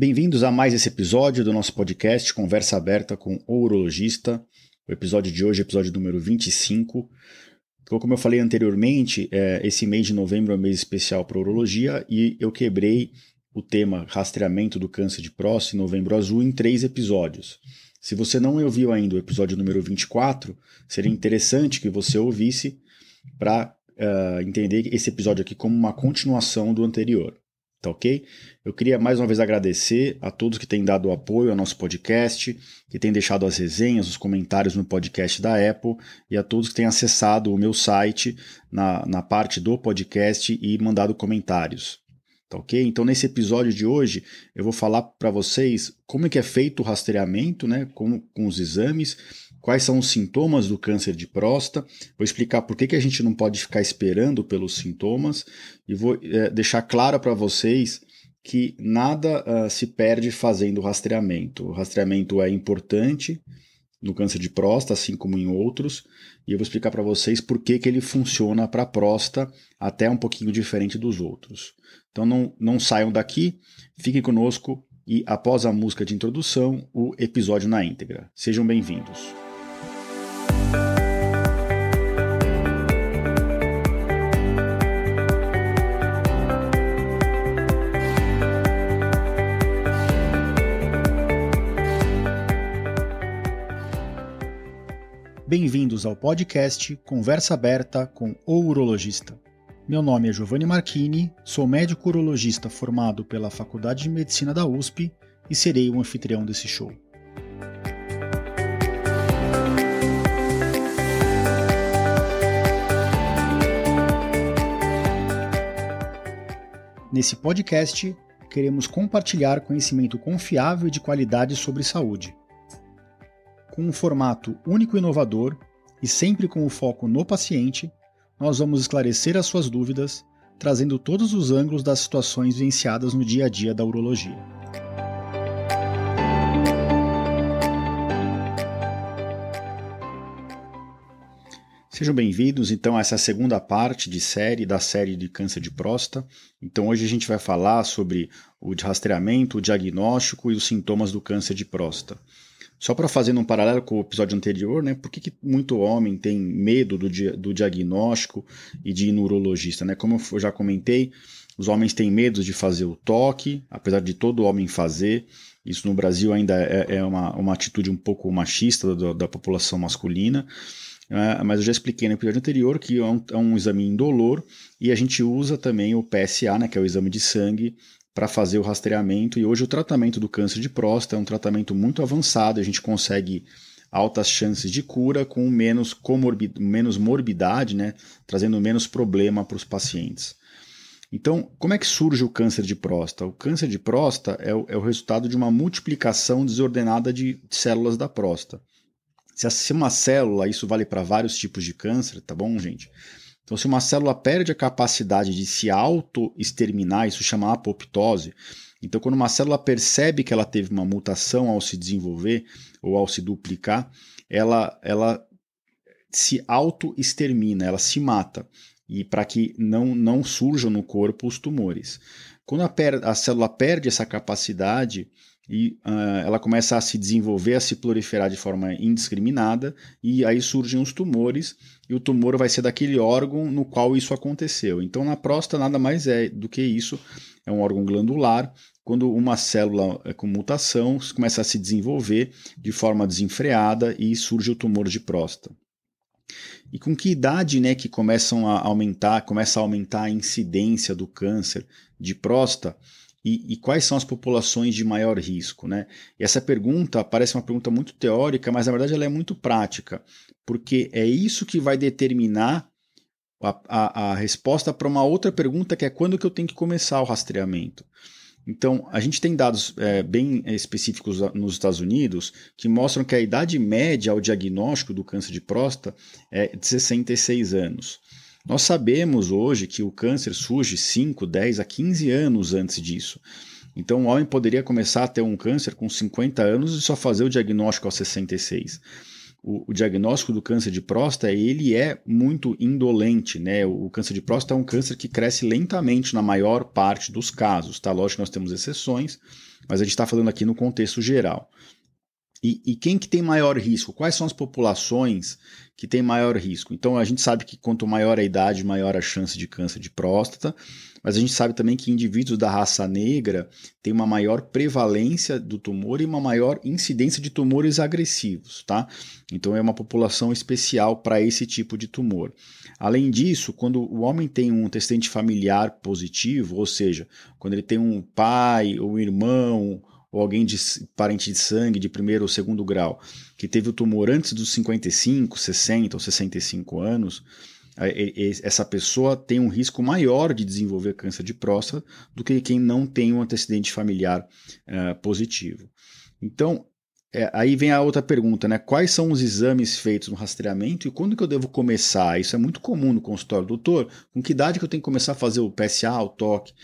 Bem-vindos a mais esse episódio do nosso podcast Conversa Aberta com o Urologista. O episódio de hoje é o episódio número 25. Então, como eu falei anteriormente, esse mês de novembro é um mês especial para urologia e eu quebrei o tema rastreamento do câncer de próstata em Novembro Azul em 3 episódios. Se você não ouviu ainda o episódio número 24, seria interessante que você ouvisse para entender esse episódio aqui como uma continuação do anterior. Tá ok? Eu queria mais uma vez agradecer a todos que têm dado apoio ao nosso podcast, que têm deixado as resenhas, os comentários no podcast da Apple e a todos que têm acessado o meu site na parte do podcast e mandado comentários. Tá ok? Então nesse episódio de hoje eu vou falar para vocês como é que é feito o rastreamento, né, com os exames, quais são os sintomas do câncer de próstata, vou explicar por que a gente não pode ficar esperando pelos sintomas e vou deixar claro para vocês que nada se perde fazendo o rastreamento. O rastreamento é importante no câncer de próstata, assim como em outros, e eu vou explicar para vocês por que ele funciona para a próstata até um pouquinho diferente dos outros. Então não saiam daqui, fiquem conosco e após a música de introdução, o episódio na íntegra. Sejam bem-vindos. Bem-vindos ao podcast Conversa Aberta com o Urologista. Meu nome é Giovanni Marchini, sou médico urologista formado pela Faculdade de Medicina da USP e serei o anfitrião desse show. Nesse podcast, queremos compartilhar conhecimento confiável e de qualidade sobre saúde. Com um formato único e inovador e sempre com o foco no paciente, nós vamos esclarecer as suas dúvidas, trazendo todos os ângulos das situações vivenciadas no dia a dia da urologia. Sejam bem-vindos, então, a essa segunda parte da série de câncer de próstata. Então, hoje a gente vai falar sobre o rastreamento, o diagnóstico e os sintomas do câncer de próstata. Só para fazer um paralelo com o episódio anterior, né, por que muito homem tem medo do diagnóstico e de ir no urologista? Né? Como eu já comentei, os homens têm medo de fazer o toque, apesar de todo homem fazer. Isso no Brasil ainda é uma atitude um pouco machista da população masculina. Mas eu já expliquei no episódio anterior que é um exame indolor e a gente usa também o PSA, né, que é o exame de sangue, para fazer o rastreamento, e hoje o tratamento do câncer de próstata é um tratamento muito avançado, a gente consegue altas chances de cura com menos morbidade, né, trazendo menos problema para os pacientes. Então, como é que surge o câncer de próstata? O câncer de próstata é o resultado de uma multiplicação desordenada de células da próstata. Se uma célula, isso vale para vários tipos de câncer, tá bom, gente? Então, se uma célula perde a capacidade de se auto-exterminar, isso chama apoptose. Então, quando uma célula percebe que ela teve uma mutação ao se desenvolver ou ao se duplicar, ela se auto-extermina, ela se mata, e para que não surjam no corpo os tumores. Quando a célula perde essa capacidade, ela começa a se desenvolver, a se proliferar de forma indiscriminada, e aí surgem os tumores, e o tumor vai ser daquele órgão no qual isso aconteceu. Então, na próstata, nada mais é do que isso, é um órgão glandular. Quando uma célula com mutação começa a se desenvolver de forma desenfreada e surge o tumor de próstata. E com que idade, né, que começa a aumentar a incidência do câncer de próstata? E quais são as populações de maior risco, né? E essa pergunta parece uma pergunta muito teórica, mas na verdade ela é muito prática, porque é isso que vai determinar a resposta para uma outra pergunta, que é quando que eu tenho que começar o rastreamento. Então, a gente tem dados bem específicos nos Estados Unidos que mostram que a idade média ao diagnóstico do câncer de próstata é de 66 anos. Nós sabemos hoje que o câncer surge 5, 10 a 15 anos antes disso. Então, o homem poderia começar a ter um câncer com 50 anos e só fazer o diagnóstico aos 66. o diagnóstico do câncer de próstata, ele é muito indolente, né? O câncer de próstata é um câncer que cresce lentamente na maior parte dos casos, tá? Lógico que nós temos exceções, mas a gente está falando aqui no contexto geral. E quem que tem maior risco? Quais são as populações que têm maior risco? Então a gente sabe que quanto maior a idade, maior a chance de câncer de próstata, mas a gente sabe também que indivíduos da raça negra têm uma maior prevalência do tumor e uma maior incidência de tumores agressivos, tá? Então é uma população especial para esse tipo de tumor. Além disso, quando o homem tem um antecedente familiar positivo, ou seja, quando ele tem um pai ou um irmão ou alguém parente de sangue de primeiro ou segundo grau, que teve o tumor antes dos 55, 60 ou 65 anos, essa pessoa tem um risco maior de desenvolver câncer de próstata do que quem não tem um antecedente familiar positivo. Então, aí vem a outra pergunta, né? Quais são os exames feitos no rastreamento e quando que eu devo começar? Isso é muito comum no consultório. Doutor, com que idade que eu tenho que começar a fazer o PSA, o toque?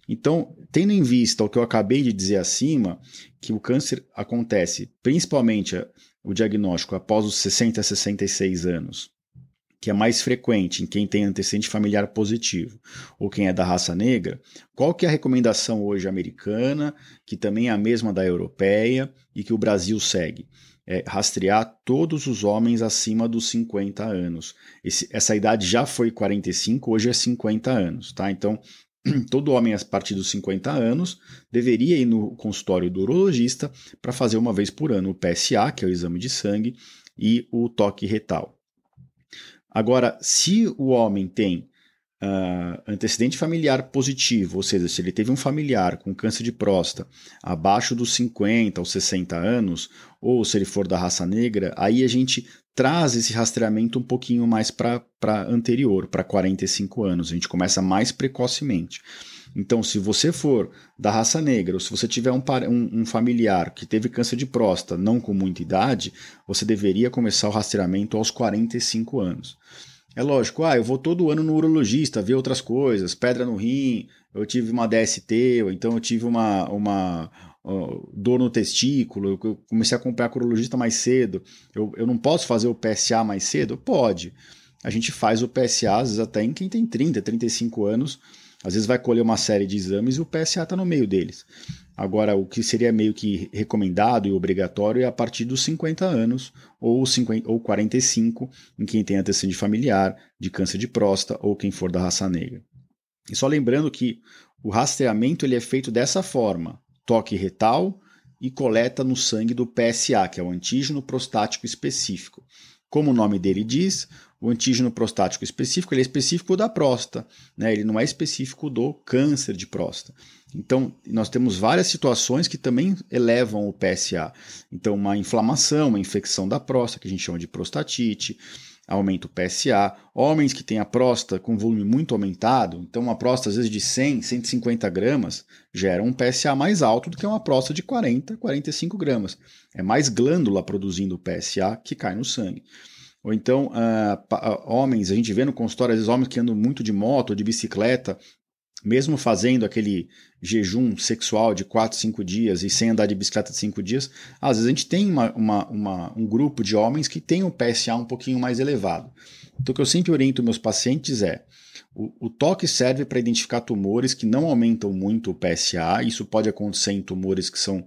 Então, tendo em vista o que eu acabei de dizer acima, que o câncer acontece principalmente o diagnóstico após os 60 a 66 anos, que é mais frequente em quem tem antecedente familiar positivo ou quem é da raça negra, qual que é a recomendação hoje americana, que também é a mesma da europeia e que o Brasil segue? É rastrear todos os homens acima dos 50 anos. Essa idade já foi 45, hoje é 50 anos, tá? Então, todo homem a partir dos 50 anos deveria ir no consultório do urologista para fazer uma vez por ano o PSA, que é o exame de sangue, e o toque retal. Agora, se o homem tem antecedente familiar positivo, ou seja, se ele teve um familiar com câncer de próstata abaixo dos 50 ou 60 anos, ou se ele for da raça negra, aí a gente traz esse rastreamento um pouquinho mais para anterior, para 45 anos. A gente começa mais precocemente. Então, se você for da raça negra, ou se você tiver um familiar que teve câncer de próstata não com muita idade, você deveria começar o rastreamento aos 45 anos. É lógico, eu vou todo ano no urologista ver outras coisas, pedra no rim, eu tive uma DST, ou então eu tive uma dor no testículo, eu comecei a acompanhar com o urologista mais cedo, eu não posso fazer o PSA mais cedo? Pode. A gente faz o PSA, às vezes até em quem tem 30, 35 anos, às vezes vai colher uma série de exames e o PSA está no meio deles. Agora, o que seria meio que recomendado e obrigatório é a partir dos 50 anos ou 45, em quem tem antecedente familiar de câncer de próstata ou quem for da raça negra. E só lembrando que o rastreamento ele é feito dessa forma, toque retal e coleta no sangue do PSA, que é o antígeno prostático específico. Como o nome dele diz, o antígeno prostático específico ele é específico da próstata, né? Ele não é específico do câncer de próstata. Então, nós temos várias situações que também elevam o PSA. Então, uma inflamação, uma infecção da próstata, que a gente chama de prostatite, aumenta o PSA. Homens que têm a próstata com volume muito aumentado, então uma próstata às vezes de 100, 150 gramas, gera um PSA mais alto do que uma próstata de 40, 45 gramas. É mais glândula produzindo o PSA que cai no sangue. Ou então, homens, a gente vê no consultório, às vezes homens que andam muito de moto ou de bicicleta, mesmo fazendo aquele jejum sexual de 4, 5 dias e sem andar de bicicleta de 5 dias, às vezes a gente tem um grupo de homens que tem o PSA um pouquinho mais elevado. Então o que eu sempre oriento meus pacientes é, o toque serve para identificar tumores que não aumentam muito o PSA, isso pode acontecer em tumores que são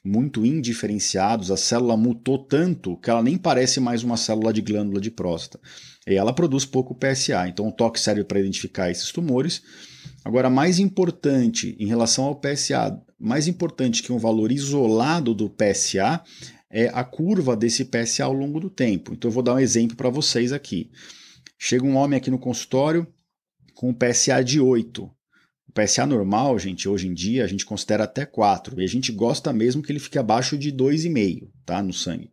muito indiferenciados, a célula mutou tanto que ela nem parece mais uma célula de glândula de próstata. E ela produz pouco PSA, então o toque serve para identificar esses tumores. Agora, mais importante em relação ao PSA, mais importante que um valor isolado do PSA é a curva desse PSA ao longo do tempo. Então eu vou dar um exemplo para vocês aqui. Chega um homem aqui no consultório com um PSA de 8. O PSA normal, gente, hoje em dia, a gente considera até 4. E a gente gosta mesmo que ele fique abaixo de 2,5, tá, no sangue.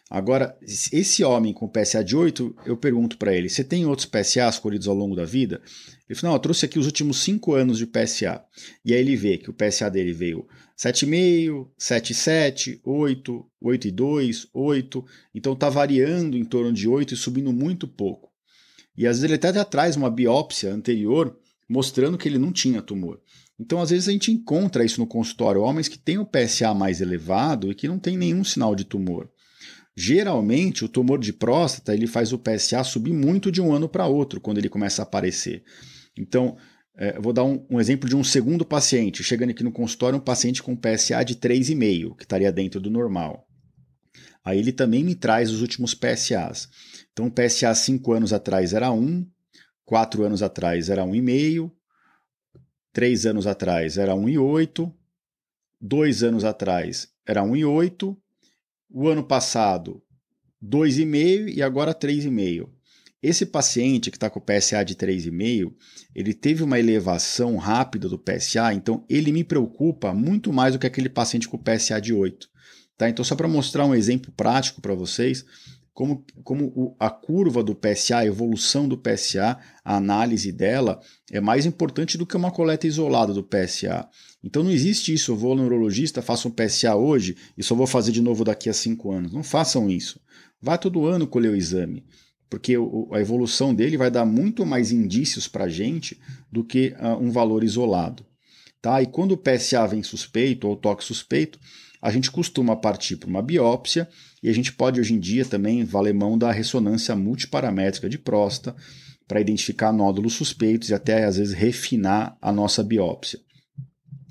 Agora, esse homem com PSA de 8, eu pergunto para ele, você tem outros PSAs colhidos ao longo da vida? Ele falou, não, eu trouxe aqui os últimos 5 anos de PSA. E aí ele vê que o PSA dele veio 7,5, 7,7, 8, 8,2, 8. Então está variando em torno de 8 e subindo muito pouco. E às vezes ele até traz uma biópsia anterior mostrando que ele não tinha tumor. Então, às vezes, a gente encontra isso no consultório, homens que têm o PSA mais elevado e que não tem nenhum sinal de tumor. Geralmente, o tumor de próstata ele faz o PSA subir muito de um ano para outro, quando ele começa a aparecer. Então, eu vou dar um exemplo de um segundo paciente. Chegando aqui no consultório, um paciente com PSA de 3,5, que estaria dentro do normal. Aí ele também me traz os últimos PSAs. Então, o PSA 5 anos atrás era 1, 4 anos atrás era 1,5, 3 anos atrás era 1,8, 2 anos atrás era 1,8, o ano passado 2,5 e agora 3,5. Esse paciente que está com o PSA de 3,5, ele teve uma elevação rápida do PSA, então ele me preocupa muito mais do que aquele paciente com o PSA de 8. Tá? Então, só para mostrar um exemplo prático para vocês, como a curva do PSA, a evolução do PSA, a análise dela é mais importante do que uma coleta isolada do PSA. Então não existe isso, eu vou ao neurologista, faço um PSA hoje e só vou fazer de novo daqui a 5 anos. Não façam isso. Vai todo ano colher o exame, porque a evolução dele vai dar muito mais indícios para a gente do que um valor isolado. Tá? E quando o PSA vem suspeito ou toque suspeito, a gente costuma partir para uma biópsia e a gente pode hoje em dia também valer mão da ressonância multiparamétrica de próstata para identificar nódulos suspeitos e até às vezes refinar a nossa biópsia.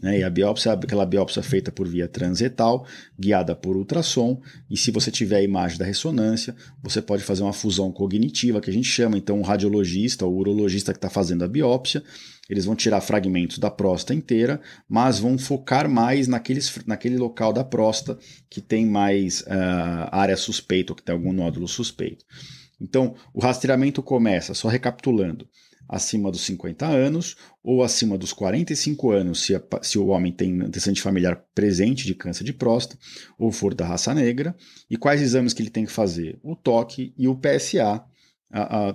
E a biópsia é aquela biópsia feita por via transretal, guiada por ultrassom, e se você tiver a imagem da ressonância, você pode fazer uma fusão cognitiva, que a gente chama, então, o radiologista ou o urologista que está fazendo a biópsia, eles vão tirar fragmentos da próstata inteira, mas vão focar mais naquele local da próstata que tem mais área suspeita, ou que tem algum nódulo suspeito. Então, o rastreamento começa, só recapitulando, acima dos 50 anos ou acima dos 45 anos, se o homem tem antecedente familiar presente de câncer de próstata ou for da raça negra. E quais exames que ele tem que fazer? O toque e o PSA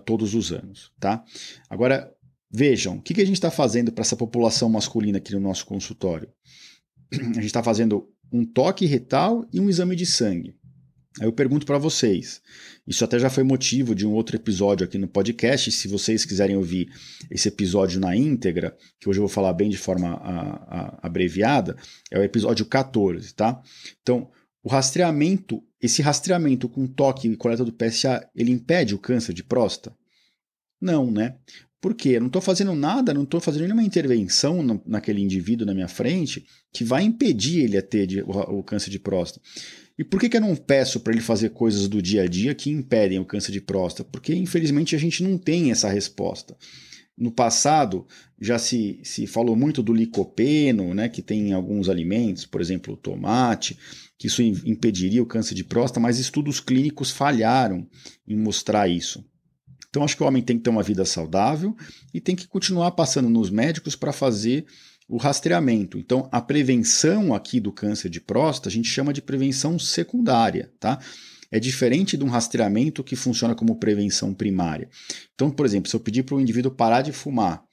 todos os anos. Tá? Agora, vejam, o que a gente está fazendo para essa população masculina aqui no nosso consultório? A gente está fazendo um toque retal e um exame de sangue. Aí eu pergunto para vocês, isso até já foi motivo de um outro episódio aqui no podcast, se vocês quiserem ouvir esse episódio na íntegra, que hoje eu vou falar bem de forma abreviada, é o episódio 14, tá? Então, esse rastreamento com toque e coleta do PSA, ele impede o câncer de próstata? Não, né? Por quê? Eu não estou fazendo nada, não estou fazendo nenhuma intervenção naquele indivíduo na minha frente que vai impedir ele a ter o câncer de próstata. E por que eu não peço para ele fazer coisas do dia a dia que impedem o câncer de próstata? Porque, infelizmente, a gente não tem essa resposta. No passado, já se falou muito do licopeno, né, que tem em alguns alimentos, por exemplo, o tomate, que isso impediria o câncer de próstata, mas estudos clínicos falharam em mostrar isso. Então, acho que o homem tem que ter uma vida saudável e tem que continuar passando nos médicos para fazer o rastreamento. Então, a prevenção aqui do câncer de próstata, a gente chama de prevenção secundária, tá? É diferente de um rastreamento que funciona como prevenção primária. Então, por exemplo, se eu pedir para o indivíduo parar de fumar,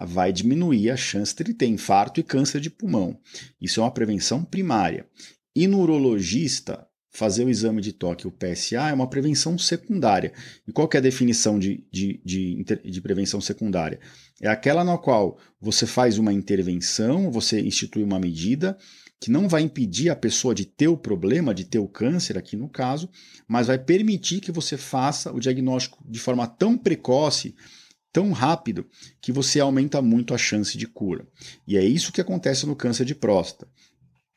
vai diminuir a chance de ele ter infarto e câncer de pulmão. Isso é uma prevenção primária. E no urologista, fazer o exame de toque, o PSA, é uma prevenção secundária. E qual que é a definição de prevenção secundária? É aquela na qual você faz uma intervenção, você institui uma medida que não vai impedir a pessoa de ter o problema, de ter o câncer aqui no caso, mas vai permitir que você faça o diagnóstico de forma tão precoce, tão rápido, que você aumenta muito a chance de cura. E é isso que acontece no câncer de próstata.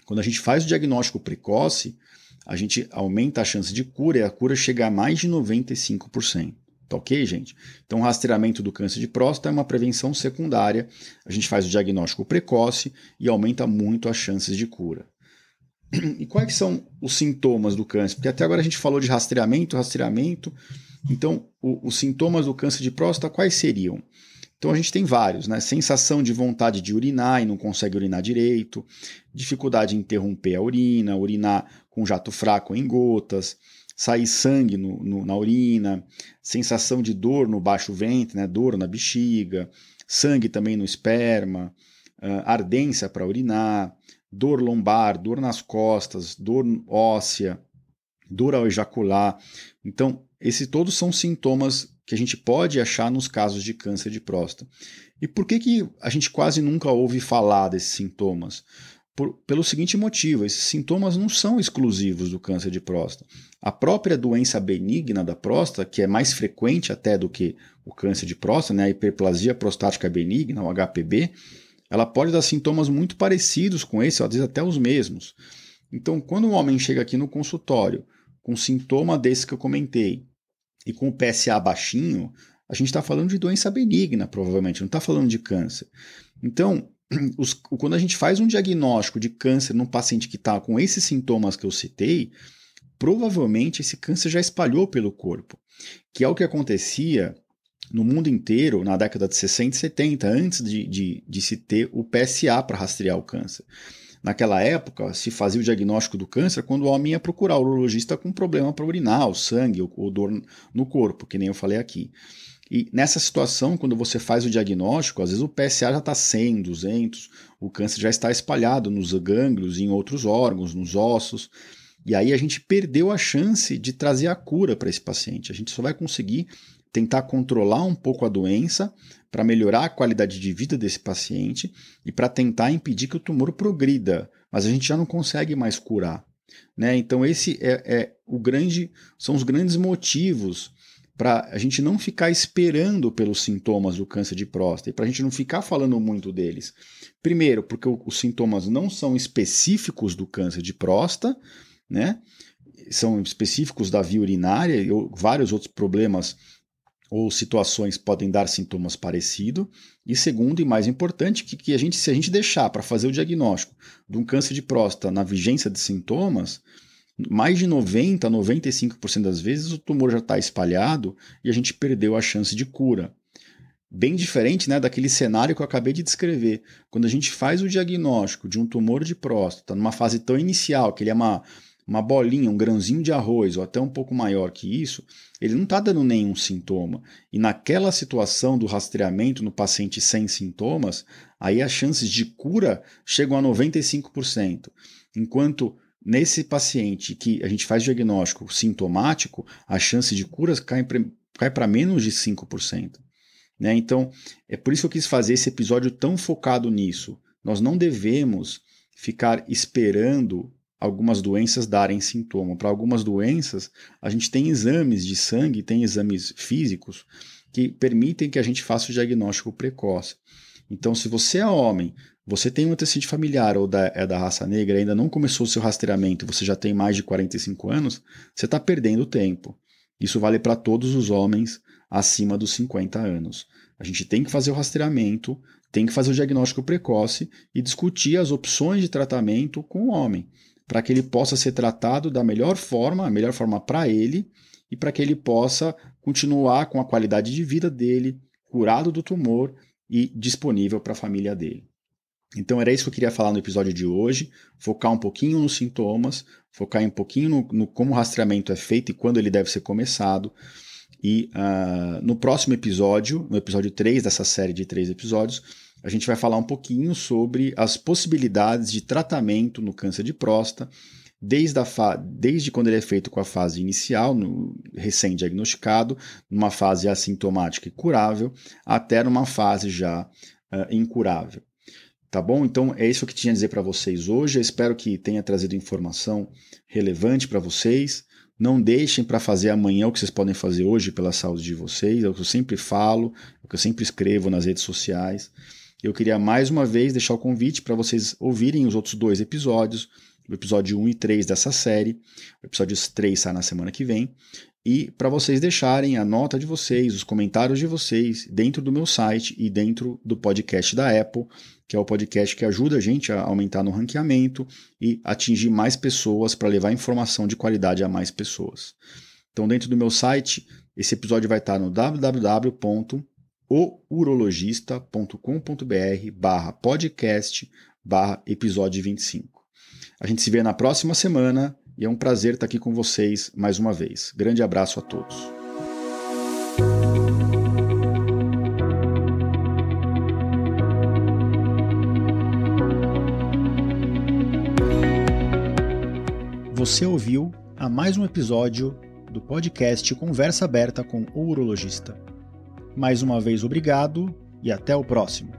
Quando a gente faz o diagnóstico precoce, a gente aumenta a chance de cura e a cura chega a mais de 95%. Tá ok, gente? Então, o rastreamento do câncer de próstata é uma prevenção secundária. A gente faz o diagnóstico precoce e aumenta muito as chances de cura. E quais são os sintomas do câncer? Porque até agora a gente falou de rastreamento. Então, os sintomas do câncer de próstata, quais seriam? Então, a gente tem vários, né? Sensação de vontade de urinar e não consegue urinar direito, dificuldade em interromper a urina, urinar com jato fraco em gotas, sair sangue na urina, sensação de dor no baixo ventre, né? Dor na bexiga, sangue também no esperma, ardência para urinar, dor lombar, dor nas costas, dor óssea, dor ao ejacular. Então, esses todos são sintomas que a gente pode achar nos casos de câncer de próstata. E por que a gente quase nunca ouve falar desses sintomas? pelo seguinte motivo: esses sintomas não são exclusivos do câncer de próstata. A própria doença benigna da próstata, que é mais frequente até do que o câncer de próstata, né, a hiperplasia prostática benigna, o HPB, ela pode dar sintomas muito parecidos com esse, às vezes até os mesmos. Então, quando um homem chega aqui no consultório com sintoma desse que eu comentei e com o PSA baixinho, a gente está falando de doença benigna, provavelmente, não está falando de câncer. Então, quando a gente faz um diagnóstico de câncer num paciente que está com esses sintomas que eu citei, provavelmente esse câncer já espalhou pelo corpo, que é o que acontecia no mundo inteiro na década de 60 e 70, antes de se ter o PSA para rastrear o câncer. Naquela época, se fazia o diagnóstico do câncer quando o homem ia procurar o urologista com problema para urinar, sangue ou dor no corpo, que nem eu falei aqui. E nessa situação, quando você faz o diagnóstico, às vezes o PSA já está 100, 200, o câncer já está espalhado nos gânglios, em outros órgãos, nos ossos. E aí a gente perdeu a chance de trazer a cura para esse paciente. A gente só vai conseguir tentar controlar um pouco a doença para melhorar a qualidade de vida desse paciente e para tentar impedir que o tumor progrida. Mas a gente já não consegue mais curar, né? Então esse são os grandes motivos para a gente não ficar esperando pelos sintomas do câncer de próstata e para a gente não ficar falando muito deles. Primeiro, porque os sintomas não são específicos do câncer de próstata, né? São específicos da via urinária e vários outros problemas ou situações podem dar sintomas parecidos. E segundo e mais importante, que se a gente deixar para fazer o diagnóstico de um câncer de próstata na vigência de sintomas, mais de 90% a 95% das vezes o tumor já está espalhado e a gente perdeu a chance de cura. Bem diferente, né, daquele cenário que eu acabei de descrever. Quando a gente faz o diagnóstico de um tumor de próstata numa fase tão inicial, que ele é uma bolinha, um grãozinho de arroz ou até um pouco maior que isso, ele não está dando nenhum sintoma. E naquela situação do rastreamento no paciente sem sintomas, aí as chances de cura chegam a 95%. Enquanto nesse paciente que a gente faz diagnóstico sintomático, a chance de cura cai para menos de 5%. Né? Então, é por isso que eu quis fazer esse episódio tão focado nisso. Nós não devemos ficar esperando algumas doenças darem sintoma. Para algumas doenças, a gente tem exames de sangue, tem exames físicos que permitem que a gente faça o diagnóstico precoce. Então, se você é homem, você tem um antecedente familiar ou é da raça negra e ainda não começou o seu rastreamento, você já tem mais de 45 anos, você está perdendo tempo. Isso vale para todos os homens acima dos 50 anos. A gente tem que fazer o rastreamento, tem que fazer o diagnóstico precoce e discutir as opções de tratamento com o homem, para que ele possa ser tratado da melhor forma, a melhor forma para ele, e para que ele possa continuar com a qualidade de vida dele, curado do tumor e disponível para a família dele. Então era isso que eu queria falar no episódio de hoje, focar um pouquinho nos sintomas, focar um pouquinho no como o rastreamento é feito e quando ele deve ser começado. E no próximo episódio, no episódio 3 dessa série de 3 episódios, a gente vai falar um pouquinho sobre as possibilidades de tratamento no câncer de próstata, desde quando ele é feito com a fase inicial, recém-diagnosticado, numa fase assintomática e curável, até numa fase já incurável. Tá bom? Então é isso que eu tinha a dizer para vocês hoje. Eu espero que tenha trazido informação relevante para vocês. Não deixem para fazer amanhã o que vocês podem fazer hoje pela saúde de vocês. É o que eu sempre falo, é o que eu sempre escrevo nas redes sociais. Eu queria mais uma vez deixar o convite para vocês ouvirem os outros 2 episódios, o episódio 1 e 3 dessa série. O episódio 3 sai na semana que vem. E para vocês deixarem a nota de vocês, os comentários de vocês dentro do meu site e dentro do podcast da Apple, que é o podcast que ajuda a gente a aumentar no ranqueamento e atingir mais pessoas para levar informação de qualidade a mais pessoas. Então, dentro do meu site, esse episódio vai estar no www.ourologista.com.br/podcast/episódio 25. A gente se vê na próxima semana e é um prazer estar aqui com vocês mais uma vez. Grande abraço a todos. Você ouviu a mais um episódio do podcast Conversa Aberta com o Urologista. Mais uma vez, obrigado e até o próximo.